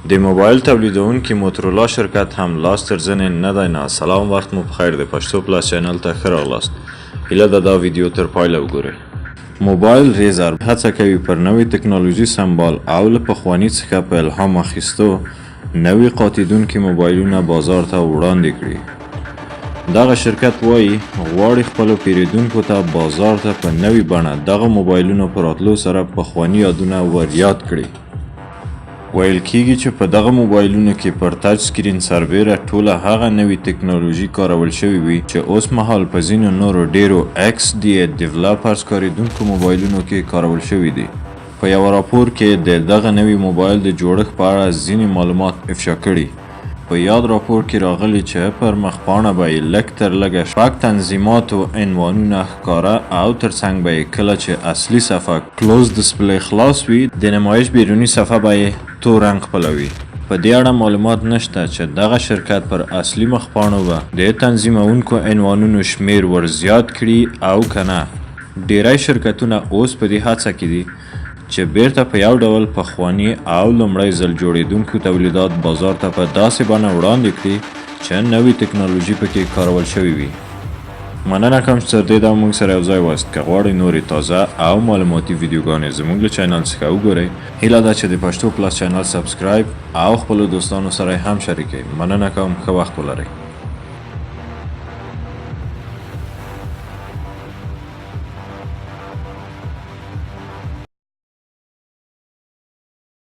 د موبایل تولیدونکي مترولا شرکت هم لاس تر زنې نه دی نه. سلام، وخت مو بخیر. د پښتو پلس چینل ته ښه راغلاست. هیله ده دا ویډیو تر پایله وګورئ. موبایل ریزر هڅه کوي پر نوې تکنالوژی سمبال او له پخواني څخه په الهام اخیستو نوې قاتیدونکي موبایلونه بازار ته وړاندې کړي. دغه شرکت وایي غواړي خپلو پیرودونکو ته بازار ته په نوې بڼه دغه موبایلونو په راتلو سره پخواني یادونه وریاد کړي. ویل کېږي چې په دغه موبایلونو کې پر ټچ سکرین سربیره ټوله هغه نوې تکنالوژي کارول شوې وي چې اوس مهال په ځینو نورو ډیرو ایکس ډي ډیولپرز کاریدونکو موبایلونو کې کارول شوي دي. په یو راپور کې د دغه نوي موبایل د جوړښت په اړه ځینې معلومات افشا کړي. په یاد راپور کې راغلي چې پر مخپاڼه به یې لږ تر لږه شپږ تنظیماتو عنوانونه ښکاره او ترڅنګ به یې کله چې اصلي صفحه کلوز ډسپلی خلاص وي د نمایش بیروني صفحه به یې تور رنګ خپلوي. په دې اړه معلومات نشته چې دغه شرکت پر اصلي مخپاڼو به د تنظیمونکو عنوانونو شمیر ور زیات کړي او کنه. ډیری شرکتونه اوس په دې هڅه کې دي چې بیرته په یو ډول پخواني او لومړی ځل جوړیدونکو تولیدات بازار ته په داسې بڼه وړاندې کړي چې نوې تکنالوژي پکې کارول شوې وي. مننه کوم چې تر دې دا موږ سره یو ځای واست. که غواړئ نورې تازه او معلوماتي ویډیوګانې زموږ له چینل څخه وګورئ. هیله ده چې د پښتو پلس چینل سبسکرایب او خپلو دوستانو سره هم شریکئ. مننه کوم، ښه وخت ولرئ.